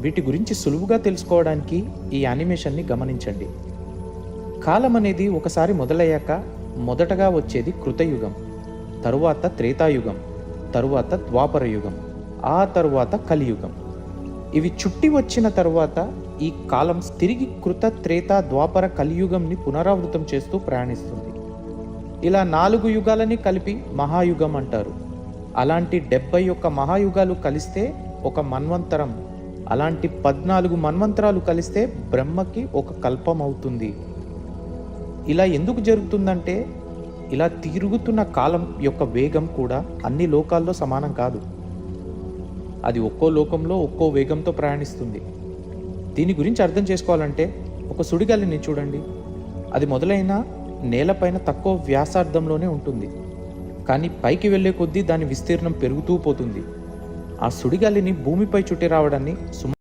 వీటి గురించి సులువుగా తెలుసుకోవడానికి ఈ యానిమేషన్ని గమనించండి. కాలం అనేది ఒకసారి మొదలయ్యాక మొదటగా వచ్చేది కృతయుగం, తరువాత త్రేతాయుగం, తరువాత ద్వాపర యుగం, ఆ తరువాత కలియుగం. ఇవి చుట్టి వచ్చిన తరువాత ఈ కాలం తిరిగి కృత, త్రేత, ద్వాపర, కలియుగంని పునరావృతం చేస్తూ ప్రయాణిస్తుంది. ఇలా 4 యుగాలని కలిపి మహాయుగం అంటారు. అలాంటి 71 మహాయుగాలు కలిస్తే ఒక మన్వంతరం, అలాంటి 14 మన్వంతరాలు కలిస్తే బ్రహ్మకి ఒక కల్పం అవుతుంది. ఇలా ఎందుకు జరుగుతుందంటే, ఇలా తిరుగుతున్న కాలం యొక్క వేగం కూడా అన్ని లోకాల్లో సమానం కాదు. అది ఒక్కో లోకంలో ఒక్కో వేగంతో ప్రయాణిస్తుంది. దీని గురించి అర్థం చేసుకోవాలంటే ఒక సుడిగాలిని చూడండి. అది మొదలైన నేలపైన తక్కువ వ్యాసార్థంలోనే ఉంటుంది, కానీ పైకి వెళ్ళే కొద్దీ దాని విస్తీర్ణం పెరుగుతూ పోతుంది. ఆ సుడిగాలిని భూమిపై చుట్టి రావడాన్ని